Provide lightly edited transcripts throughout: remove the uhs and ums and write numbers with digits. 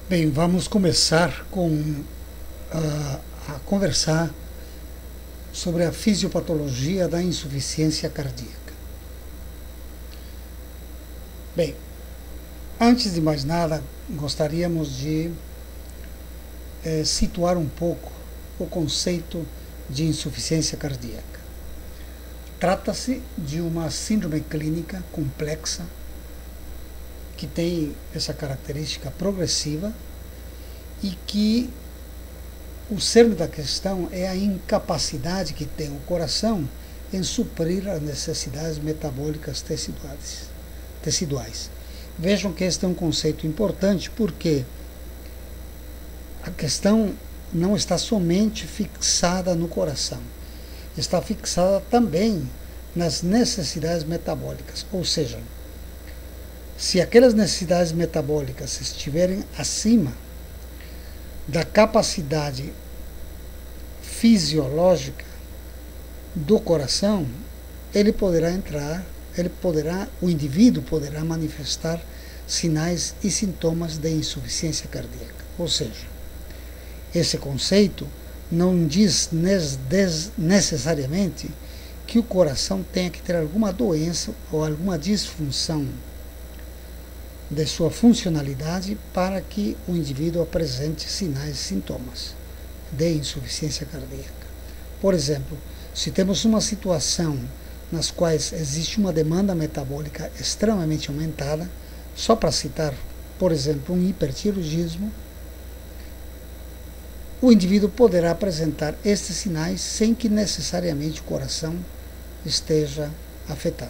Bem, vamos começar a conversar sobre a fisiopatologia da insuficiência cardíaca. Bem, antes de mais nada, gostaríamos de situar um pouco o conceito de insuficiência cardíaca. Trata-se de uma síndrome clínica complexa que tem essa característica progressiva e que o cerne da questão é a incapacidade que tem o coração em suprir as necessidades metabólicas teciduais. Vejam que este é um conceito importante porque a questão não está somente fixada no coração, está fixada também nas necessidades metabólicas, ou seja, se aquelas necessidades metabólicas estiverem acima da capacidade fisiológica do coração, o indivíduo poderá manifestar sinais e sintomas de insuficiência cardíaca. Ou seja, esse conceito não diz necessariamente que o coração tenha que ter alguma doença ou alguma disfunção de sua funcionalidade para que o indivíduo apresente sinais e sintomas de insuficiência cardíaca. Por exemplo, se temos uma situação nas quais existe uma demanda metabólica extremamente aumentada, só para citar, por exemplo, um hipertiroidismo, o indivíduo poderá apresentar estes sinais sem que necessariamente o coração esteja afetado.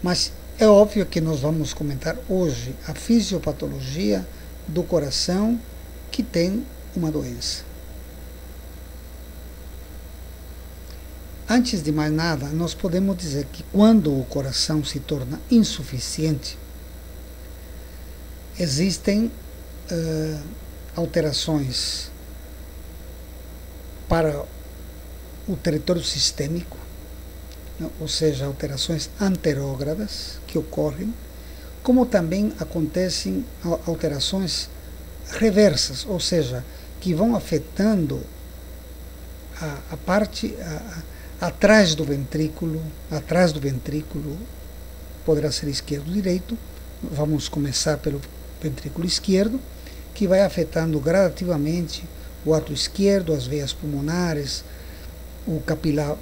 Mas é óbvio que nós vamos comentar hoje a fisiopatologia do coração que tem uma doença. Antes de mais nada, nós podemos dizer que quando o coração se torna insuficiente, existem alterações para o território sistêmico, ou seja, alterações anterógradas que ocorrem, como também acontecem alterações reversas, ou seja, que vão afetando a parte atrás do ventrículo, poderá ser esquerdo ou direito, vamos começar pelo ventrículo esquerdo, que vai afetando gradativamente o ato esquerdo, as veias pulmonares, o capilar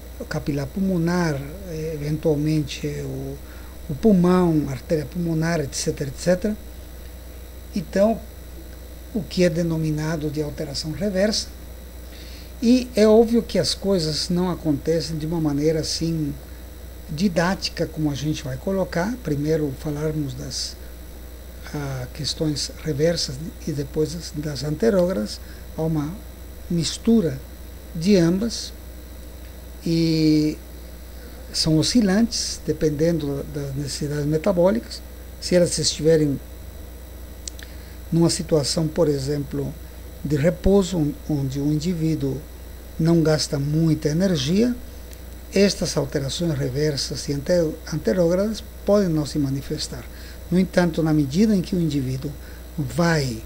pulmonar, eventualmente o pulmão, a artéria pulmonar, etc, etc. Então, o que é denominado de alteração reversa. E é óbvio que as coisas não acontecem de uma maneira assim didática, como a gente vai colocar. Primeiro falarmos das questões reversas e depois das anterógradas. Há uma mistura de ambas e são oscilantes, dependendo das necessidades metabólicas. Se elas estiverem numa situação, por exemplo, de repouso, onde o indivíduo não gasta muita energia, estas alterações reversas e anterógradas podem não se manifestar. No entanto, na medida em que o indivíduo vai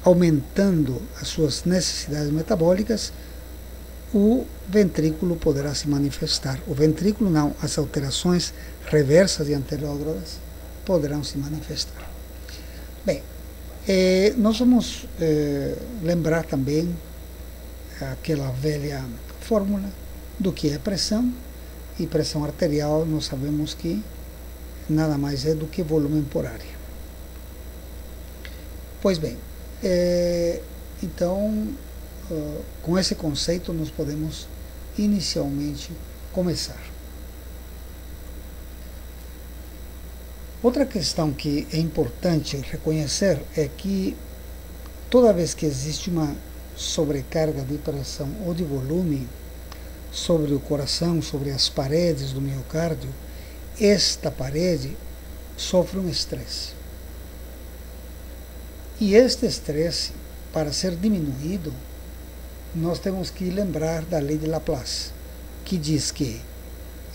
aumentando as suas necessidades metabólicas, o ventrículo poderá se manifestar. O ventrículo não, as alterações reversas e anterógradas poderão se manifestar. Bem, nós vamos lembrar também aquela velha fórmula do que é pressão, e pressão arterial nós sabemos que nada mais é do que volume por área. Pois bem, então, com esse conceito nós podemos inicialmente começar. Outra questão que é importante reconhecer é que toda vez que existe uma sobrecarga de pressão ou de volume sobre o coração, sobre as paredes do miocárdio, esta parede sofre um estresse. E este estresse, para ser diminuído, nós temos que lembrar da lei de Laplace, que diz que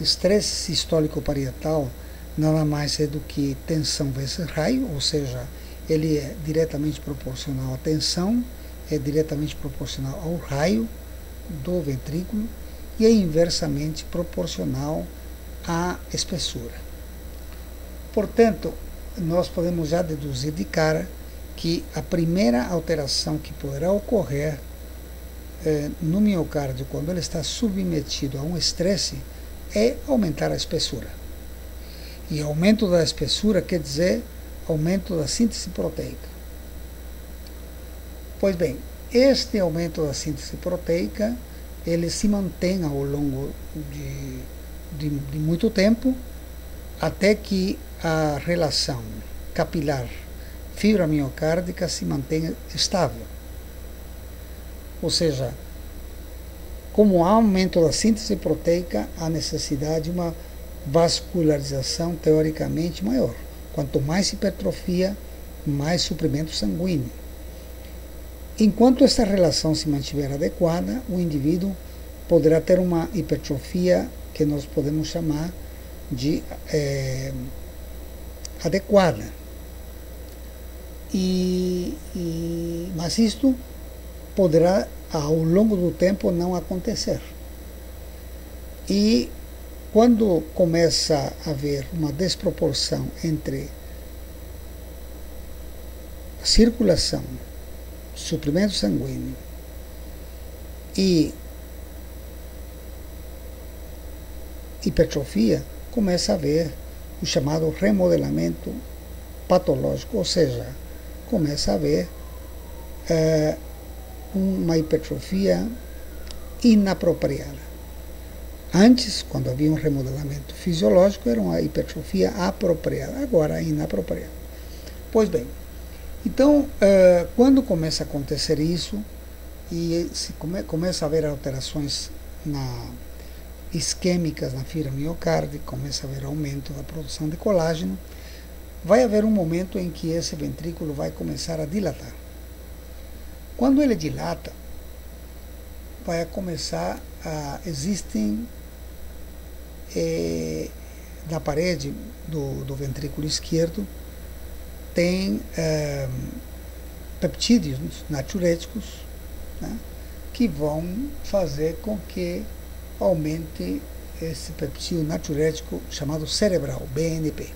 estresse sistólico parietal nada mais é do que tensão vezes raio, ou seja, ele é diretamente proporcional à tensão, é diretamente proporcional ao raio do ventrículo e é inversamente proporcional à espessura. Portanto, nós podemos já deduzir de cara que a primeira alteração que poderá ocorrer no miocárdio quando ele está submetido a um estresse é aumentar a espessura. E aumento da espessura quer dizer aumento da síntese proteica. Pois bem, este aumento da síntese proteica ele se mantém ao longo de muito tempo, até que a relação capilar fibra miocárdica se mantenha estável. Ou seja, como há aumento da síntese proteica, há necessidade de uma vascularização teoricamente maior. Quanto mais hipertrofia, mais suprimento sanguíneo. Enquanto esta relação se mantiver adequada, o indivíduo poderá ter uma hipertrofia que nós podemos chamar de adequada. Mas isto poderá, ao longo do tempo, não acontecer. E quando começa a haver uma desproporção entre a circulação, suprimento sanguíneo e hipertrofia, começa a haver o chamado remodelamento patológico, ou seja, começa a haver uma hipertrofia inapropriada. Antes, quando havia um remodelamento fisiológico, era uma hipertrofia apropriada, agora é inapropriada. Pois bem, então, quando começa a acontecer isso, e se começa a haver alterações isquêmicas na fibra miocárdica, começa a haver aumento da produção de colágeno, vai haver um momento em que esse ventrículo vai começar a dilatar. Quando ele dilata, vai começar existem na parede do ventrículo esquerdo tem peptídeos natriuréticos, né, que vão fazer com que aumente esse peptídeo natriurético chamado cerebral, BNP,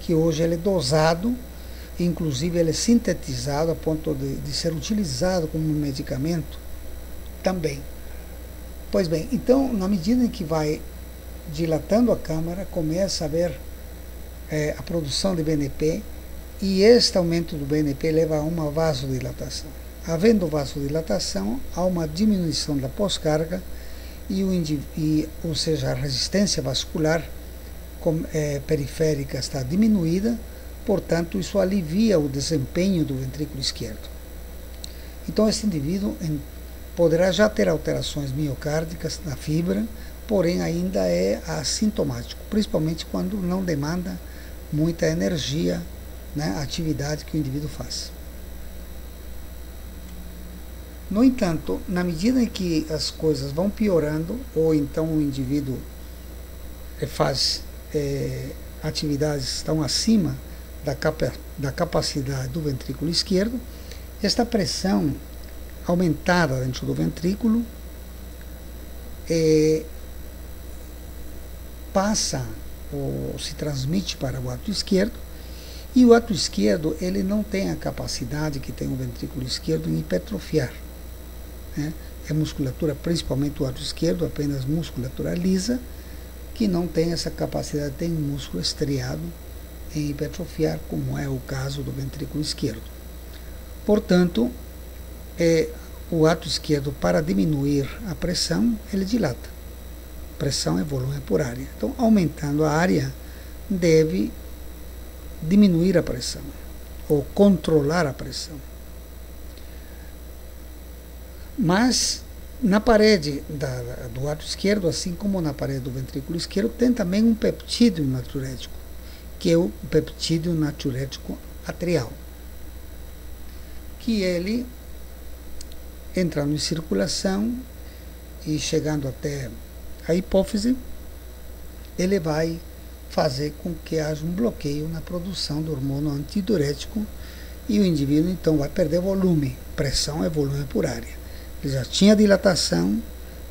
que hoje ele é dosado, inclusive ele é sintetizado a ponto de ser utilizado como um medicamento também. Pois bem, então, na medida em que vai dilatando a câmara, começa a haver a produção de BNP, e este aumento do BNP leva a uma vasodilatação. Havendo vasodilatação, há uma diminuição da pós-carga, ou seja, a resistência vascular periférica está diminuída, portanto, isso alivia o desempenho do ventrículo esquerdo. Então, esse indivíduo poderá já ter alterações miocárdicas na fibra, porém ainda é assintomático, principalmente quando não demanda muita energia, né, a atividade que o indivíduo faz. No entanto, na medida em que as coisas vão piorando, ou então o indivíduo faz atividades que estão acima da capacidade do ventrículo esquerdo, esta pressão aumentada dentro do ventrículo passa ou se transmite para o ato esquerdo, e o ato esquerdo ele não tem a capacidade que tem o ventrículo esquerdo em hipertrofiar, né? É musculatura, principalmente o ato esquerdo, apenas musculatura lisa, que não tem essa capacidade, tem um músculo estriado em hipertrofiar, como é o caso do ventrículo esquerdo. Portanto, o ato esquerdo, para diminuir a pressão, ele dilata. Pressão é volume por área. Então, aumentando a área, deve diminuir a pressão, ou controlar a pressão. Mas, na parede do ato esquerdo, assim como na parede do ventrículo esquerdo, tem também um peptídeo natriurético, que é o peptídeo natriurético atrial, que ele, entrando em circulação e chegando até a hipófise, ele vai fazer com que haja um bloqueio na produção do hormônio antidiurético, e o indivíduo então vai perder volume. Pressão é volume por área. Ele já tinha dilatação,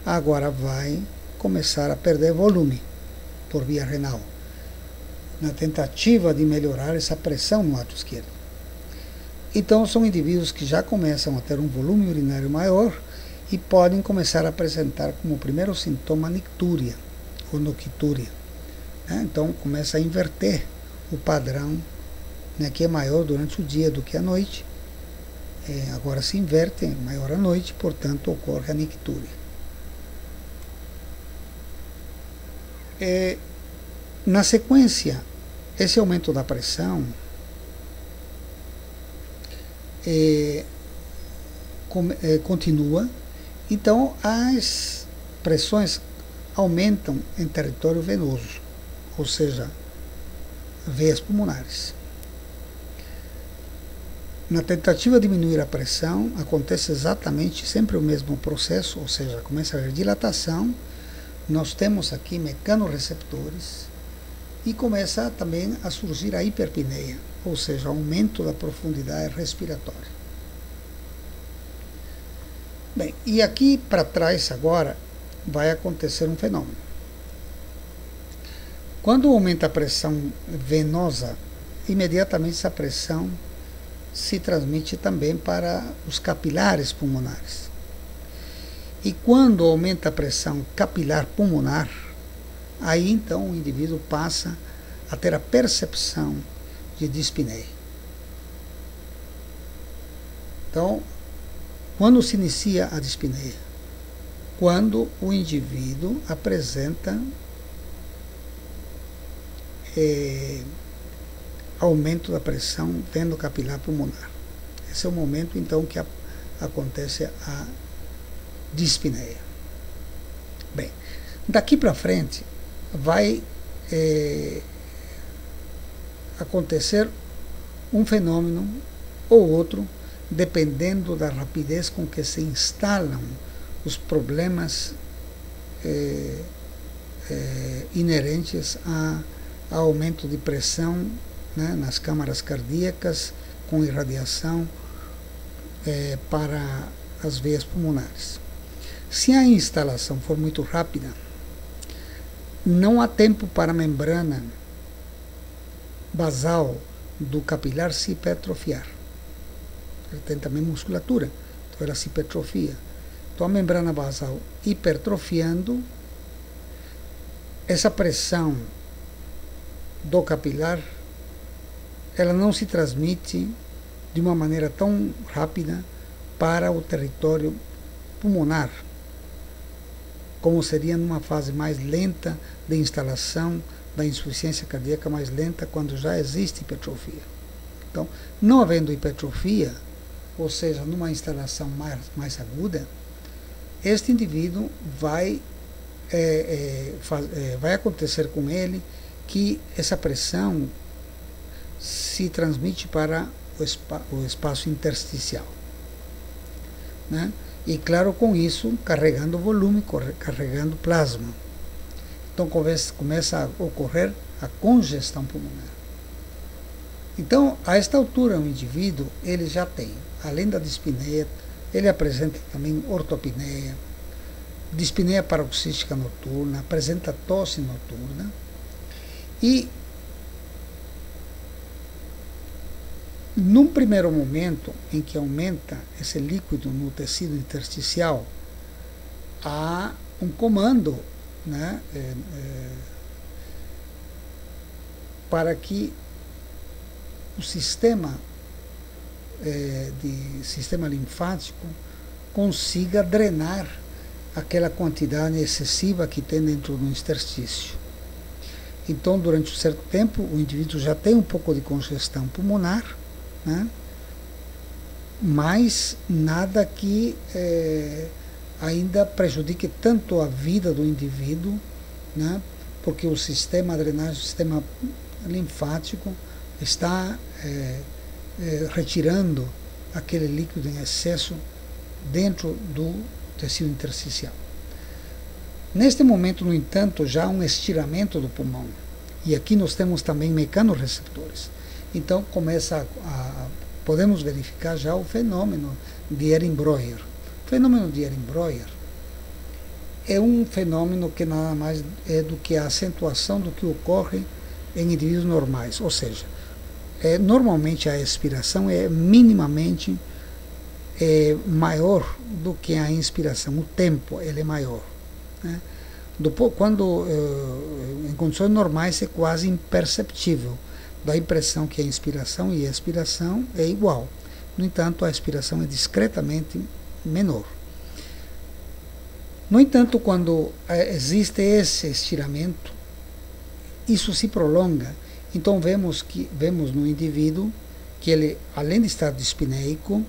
agora vai começar a perder volume por via renal, na tentativa de melhorar essa pressão no ato esquerdo. Então são indivíduos que já começam a ter um volume urinário maior e podem começar a apresentar como primeiro sintoma nictúria ou noquitúria. Então começa a inverter o padrão, que é maior durante o dia do que à noite. Agora se inverte, é maior à noite, portanto ocorre a nictúria. Na sequência, esse aumento da pressão continua, então as pressões aumentam em território venoso, ou seja, veias pulmonares. Na tentativa de diminuir a pressão, acontece exatamente sempre o mesmo processo, ou seja, começa a haver dilatação, nós temos aqui mecanorreceptores e começa também a surgir a hiperpneia, ou seja, aumento da profundidade respiratória. Bem, e aqui para trás agora vai acontecer um fenômeno. Quando aumenta a pressão venosa, imediatamente essa pressão se transmite também para os capilares pulmonares. E quando aumenta a pressão capilar pulmonar, aí então o indivíduo passa a ter a percepção de dispneia. Então, quando se inicia a dispneia? Quando o indivíduo apresenta aumento da pressão veno-capilar pulmonar. Esse é o momento então que acontece a dispneia. Bem, daqui para frente vai acontecer um fenômeno ou outro, dependendo da rapidez com que se instalam os problemas inerentes a aumento de pressão, nas câmaras cardíacas com irradiação para as veias pulmonares. Se a instalação for muito rápida, não há tempo para a membrana basal do capilar se hipertrofiar. Ele tem também musculatura, então ela se hipertrofia. Então a membrana basal hipertrofiando, essa pressão do capilar, ela não se transmite de uma maneira tão rápida para o território pulmonar, como seria numa fase mais lenta de instalação da insuficiência cardíaca, mais lenta quando já existe hipertrofia. Então, não havendo hipertrofia, ou seja, numa instalação mais aguda, este indivíduo vai acontecer com ele que essa pressão se transmite para o espaço intersticial, E claro, com isso, carregando volume, carregando plasma. Então começa a ocorrer a congestão pulmonar. Então, a esta altura, o indivíduo, ele já tem, além da dispneia, ele apresenta também ortopneia, dispneia paroxística noturna, apresenta tosse noturna, e num primeiro momento em que aumenta esse líquido no tecido intersticial, há um comando, para que o sistema linfático consiga drenar aquela quantidade excessiva que tem dentro do interstício. Então, durante um certo tempo, o indivíduo já tem um pouco de congestão pulmonar, mas nada que ainda prejudique tanto a vida do indivíduo, porque o sistema de drenagem, o sistema linfático está retirando aquele líquido em excesso dentro do tecido intersticial. Neste momento, no entanto, já há um estiramento do pulmão, e aqui nós temos também mecanorreceptores. Então começa podemos verificar já o fenômeno de Ehrenbroyer. O fenômeno de Ehrenbroyer é um fenômeno que nada mais é do que a acentuação do que ocorre em indivíduos normais, ou seja, normalmente a expiração é minimamente maior do que a inspiração, o tempo ele é maior, né? Quando em condições normais é quase imperceptível, dá a impressão que a inspiração e a expiração é igual. No entanto, a expiração é discretamente menor. No entanto, quando existe esse estiramento, isso se prolonga. Então vemos no indivíduo que ele, além de estar dispneico,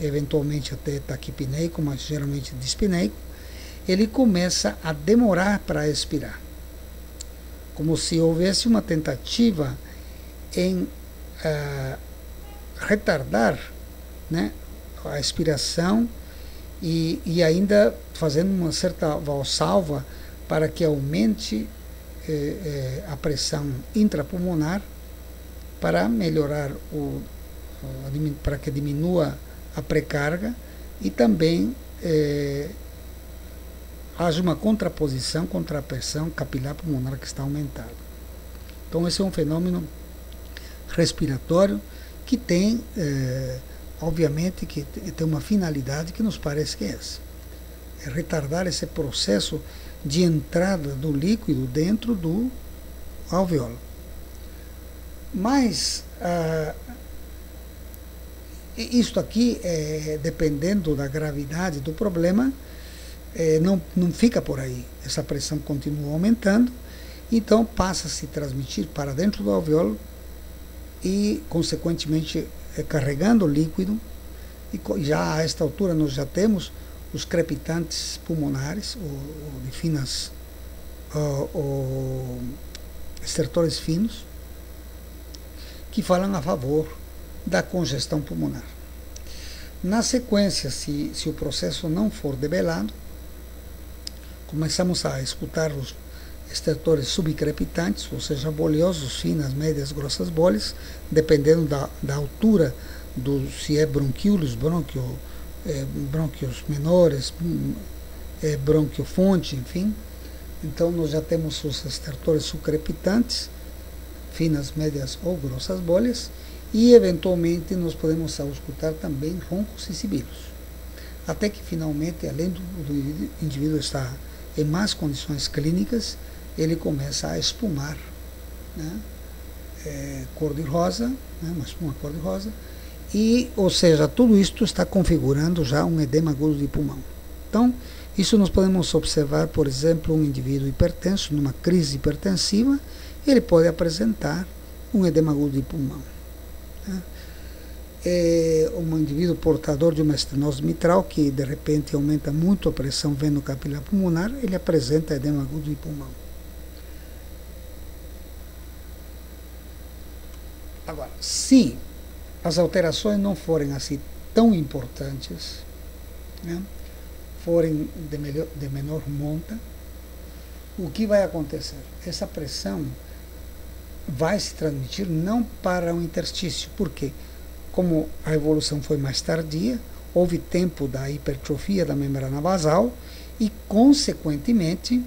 eventualmente até taquipneico, mas geralmente dispneico, ele começa a demorar para expirar, como se houvesse uma tentativa em retardar, né, a expiração e ainda fazendo uma certa valsalva para que aumente a pressão intrapulmonar, para melhorar para que diminua a precarga e também haja uma contraposição contra a pressão capilar pulmonar que está aumentada. Então esse é um fenômeno respiratório que tem, obviamente, que tem uma finalidade que nos parece que é essa. É retardar esse processo de entrada do líquido dentro do alvéolo. Mas isto aqui, dependendo da gravidade do problema, não fica por aí. Essa pressão continua aumentando, então passa a se transmitir para dentro do alvéolo e, consequentemente, carregando o líquido. E já a esta altura nós já temos os crepitantes pulmonares, ou de finas, estertores finos, que falam a favor da congestão pulmonar. Na sequência, se o processo não for debelado, começamos a escutar os estertores subcrepitantes, ou seja, bolhosos, finas, médias, grossas bolhas, dependendo da altura, se é bronquíolos, brônquios menores, bronquiofonte, enfim. Então nós já temos os estertores subcrepitantes, finas, médias ou grossas bolhas, e eventualmente nós podemos escutar também roncos e sibilos. Até que finalmente, além do indivíduo estar em más condições clínicas, ele começa a espumar, né? Cor de rosa, né? Uma espuma cor de rosa, ou seja, tudo isto está configurando já um edema agudo de pulmão. Então, isso nós podemos observar, por exemplo, um indivíduo hipertenso, numa crise hipertensiva, ele pode apresentar um edema agudo de pulmão, né? Um indivíduo portador de uma estenose mitral, que de repente aumenta muito a pressão veno capilar pulmonar, ele apresenta edema agudo de pulmão. Agora, se as alterações não forem assim tão importantes, né, forem de menor monta, o que vai acontecer? Essa pressão vai se transmitir não para o interstício, porque como a evolução foi mais tardia, houve tempo da hipertrofia da membrana basal e, consequentemente,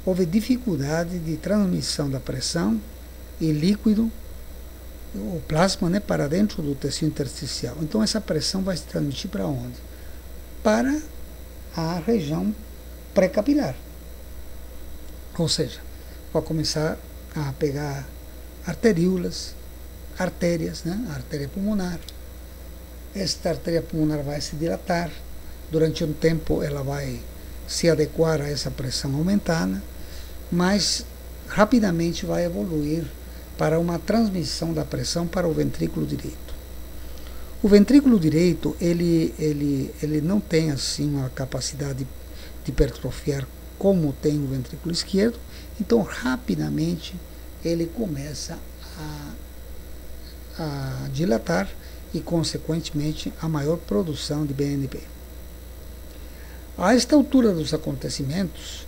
houve dificuldade de transmissão da pressão e líquido, o plasma, né, para dentro do tecido intersticial. Então essa pressão vai se transmitir para onde? Para a região pré-capilar. Ou seja, vai começar a pegar arteríolas, artérias, né? A artéria pulmonar. Esta artéria pulmonar vai se dilatar, durante um tempo ela vai se adequar a essa pressão aumentada, mas rapidamente vai evoluir para uma transmissão da pressão para o ventrículo direito. O ventrículo direito, ele não tem assim uma capacidade de hipertrofiar como tem o ventrículo esquerdo, então rapidamente ele começa a dilatar e, consequentemente, a maior produção de BNP. A esta altura dos acontecimentos,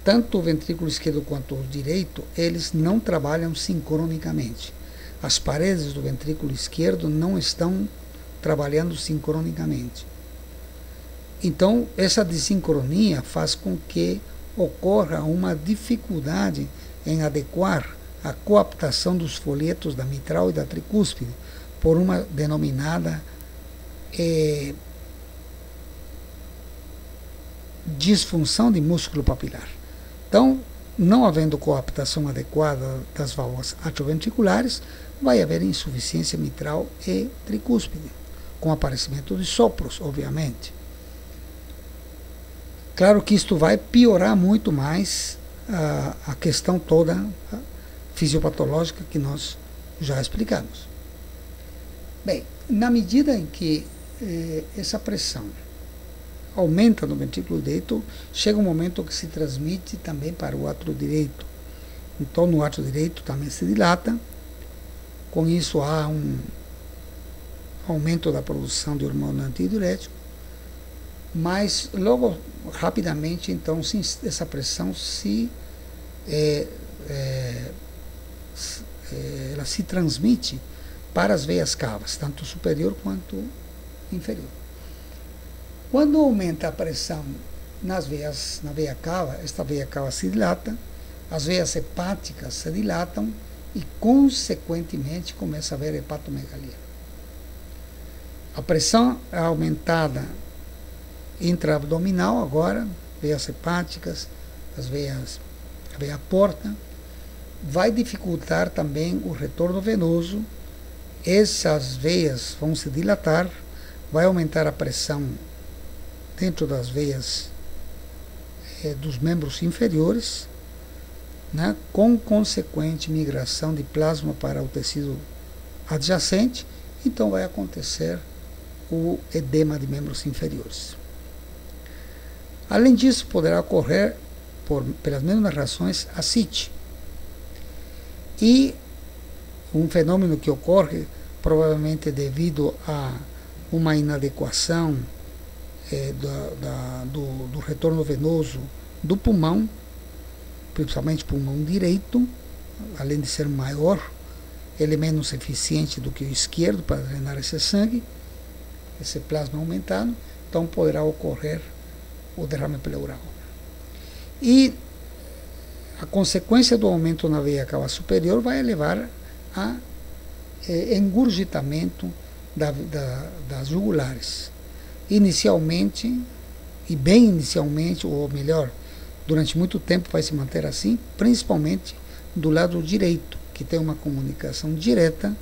tanto o ventrículo esquerdo quanto o direito, eles não trabalham sincronicamente. as paredes do ventrículo esquerdo não estão trabalhando sincronicamente. Então, essa desincronia faz com que ocorra uma dificuldade em adequar a coaptação dos folhetos da mitral e da tricúspide por uma denominada disfunção de músculo papilar. Então, não havendo coaptação adequada das válvulas atrioventriculares, vai haver insuficiência mitral e tricúspide, com aparecimento de sopros, obviamente. Claro que isto vai piorar muito mais a questão toda fisiopatológica que nós já explicamos. Bem, na medida em que essa pressão aumenta no ventrículo direito, chega um momento que se transmite também para o átrio direito. Então, no átrio direito também se dilata. Com isso, há um aumento da produção de hormônio antidiurético, mas logo, rapidamente, então, essa pressão ela se transmite para as veias cavas, tanto superior quanto inferior. Quando aumenta a pressão na veia cava, esta veia cava se dilata, as veias hepáticas se dilatam e, consequentemente, começa a haver hepatomegalia. A pressão é aumentada intraabdominal agora, veias hepáticas, a veia porta, vai dificultar também o retorno venoso. Essas veias vão se dilatar, vai aumentar a pressão dentro das veias dos membros inferiores, né, com consequente migração de plasma para o tecido adjacente. Então vai acontecer o edema de membros inferiores. Além disso, poderá ocorrer, pelas mesmas razões, ascite. E um fenômeno que ocorre provavelmente devido a uma inadequação do retorno venoso do pulmão, principalmente pulmão direito, além de ser maior, ele é menos eficiente do que o esquerdo para drenar esse sangue, esse plasma aumentado, então poderá ocorrer o derrame pleural. E a consequência do aumento na veia cava superior vai levar a engurgitamento das jugulares. Inicialmente, e bem inicialmente, ou melhor, durante muito tempo vai se manter assim, principalmente do lado direito, que tem uma comunicação direta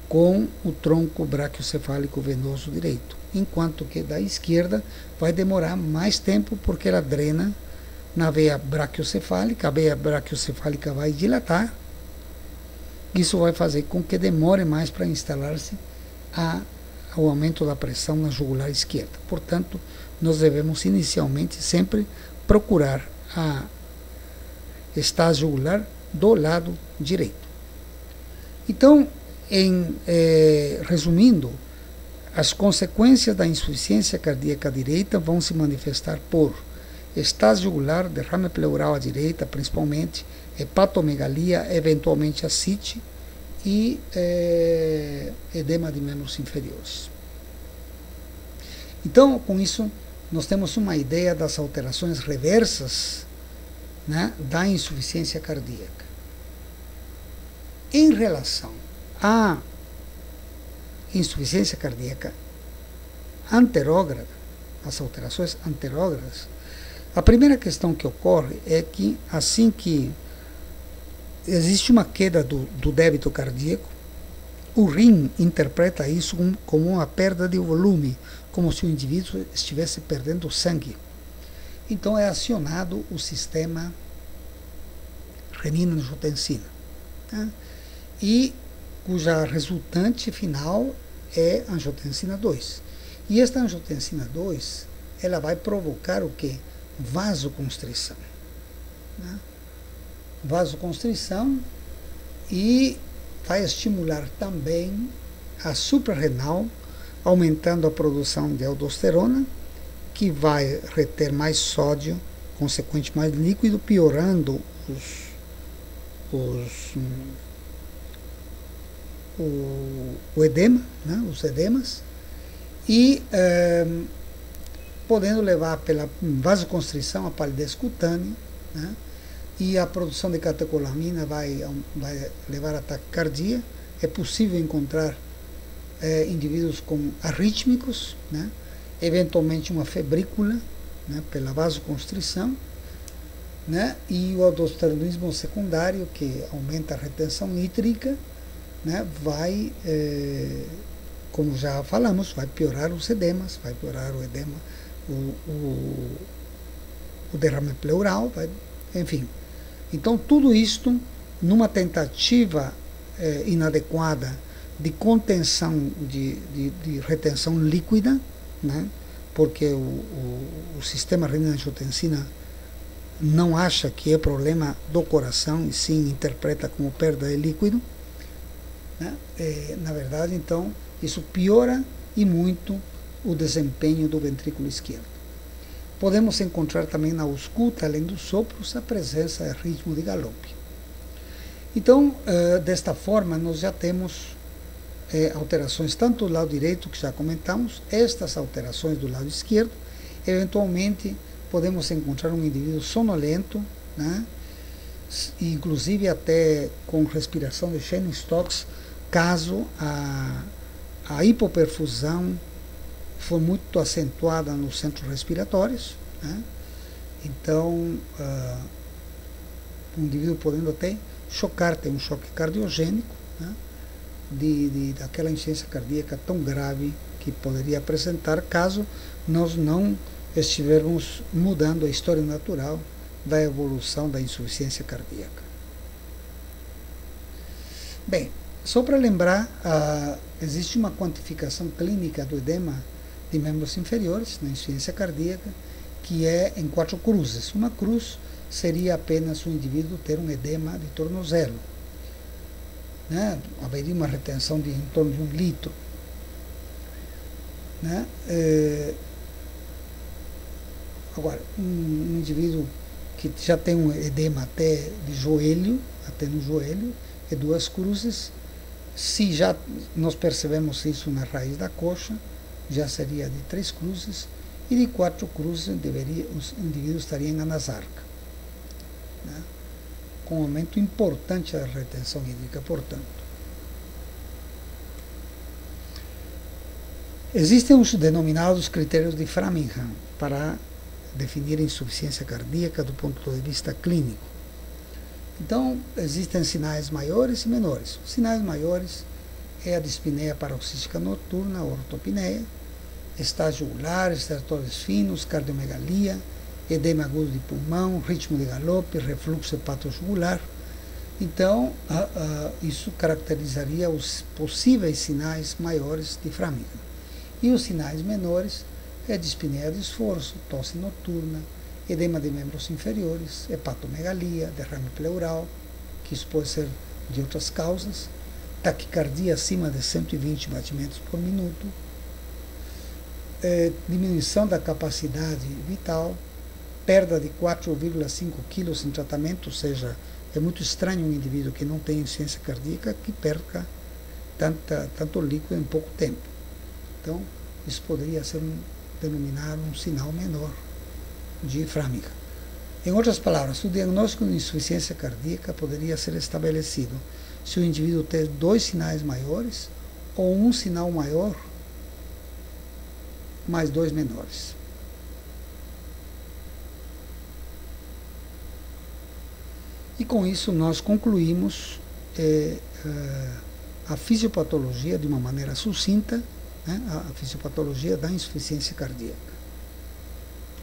com o tronco braquiocefálico venoso direito, enquanto que da esquerda vai demorar mais tempo porque ela drena na veia braquiocefálica, a veia braquiocefálica vai dilatar, isso vai fazer com que demore mais para instalar-se o aumento da pressão na jugular esquerda. Portanto, nós devemos inicialmente sempre procurar a estase jugular do lado direito. Então, resumindo, as consequências da insuficiência cardíaca direita vão se manifestar por estase jugular, derrame pleural à direita, principalmente, hepatomegalia, eventualmente ascite e edema de membros inferiores. Então, com isso, nós temos uma ideia das alterações reversas, né, da insuficiência cardíaca. Em relação à insuficiência cardíaca anterógrada, as alterações anterógradas, a primeira questão que ocorre é que, assim que existe uma queda do débito cardíaco, o rim interpreta isso como uma perda de volume, como se o indivíduo estivesse perdendo sangue. Então é acionado o sistema renina-angiotensina, tá? E cuja resultante final é angiotensina 2. E esta angiotensina 2, ela vai provocar o quê? Vasoconstrição. Né? Vasoconstrição, e vai estimular também a suprarrenal, aumentando a produção de aldosterona, que vai reter mais sódio, consequente mais líquido, o edema, né, os edemas, e podendo levar pela vasoconstrição a palidez cutânea, né, e a produção de catecolamina vai levar a taquicardia. É possível encontrar indivíduos com arrítmicos, né, eventualmente uma febrícula, né, pela vasoconstrição, né, e o aldosteronismo secundário, que aumenta a retenção hídrica, né, vai, como já falamos, vai piorar os edemas, vai piorar o edema, o derrame pleural, enfim. Então, tudo isto, numa tentativa inadequada de contenção de retenção líquida, né, porque o sistema renina-angiotensina não acha que é problema do coração, e sim interpreta como perda de líquido, né? Na verdade, então, isso piora e muito o desempenho do ventrículo esquerdo. Podemos encontrar também na ausculta, além dos sopros, a presença de ritmo de galope. Então, desta forma, nós já temos alterações tanto do lado direito, que já comentamos, estas alterações do lado esquerdo. Eventualmente, podemos encontrar um indivíduo sonolento, né, inclusive até com respiração de Cheyne-Stokes, caso a hipoperfusão for muito acentuada nos centros respiratórios, né? Então, o indivíduo podendo até chocar, ter um choque cardiogênico, né, daquela insuficiência cardíaca tão grave que poderia apresentar caso nós não estivermos mudando a história natural da evolução da insuficiência cardíaca. Bem, só para lembrar, existe uma quantificação clínica do edema de membros inferiores na insuficiência cardíaca, que é em 4 cruzes. Uma cruz seria apenas o indivíduo ter um edema de tornozelo, né? Haveria uma retenção de em torno de 1 litro, né? Agora, um indivíduo que já tem um edema até de joelho, até no joelho, é 2 cruzes. Se já nós percebemos isso na raiz da coxa, já seria de 3 cruzes, e de 4 cruzes os indivíduos estariam na nasarca, né, com um aumento importante da retenção hídrica, portanto. Existem os denominados critérios de Framingham para definir a insuficiência cardíaca do ponto de vista clínico. Então, existem sinais maiores e menores. Os sinais maiores é a dispneia paroxística noturna, a ortopneia, estágio jugular, estertores finos, cardiomegalia, edema agudo de pulmão, ritmo de galope, refluxo hepatojugular. Então, isso caracterizaria os possíveis sinais maiores de Framingham. E os sinais menores é dispneia de esforço, tosse noturna, edema de membros inferiores, hepatomegalia, derrame pleural, que isso pode ser de outras causas, taquicardia acima de 120 batimentos por minuto, diminuição da capacidade vital, perda de 4,5 quilos em tratamento, ou seja, é muito estranho um indivíduo que não tem insuficiência cardíaca que perca tanto líquido em pouco tempo. Então, isso poderia ser denominar um sinal menor de Framingham. Em outras palavras, o diagnóstico de insuficiência cardíaca poderia ser estabelecido se o indivíduo tem 2 sinais maiores ou um sinal maior mais 2 menores. E com isso nós concluímos a fisiopatologia de uma maneira sucinta, né, a fisiopatologia da insuficiência cardíaca.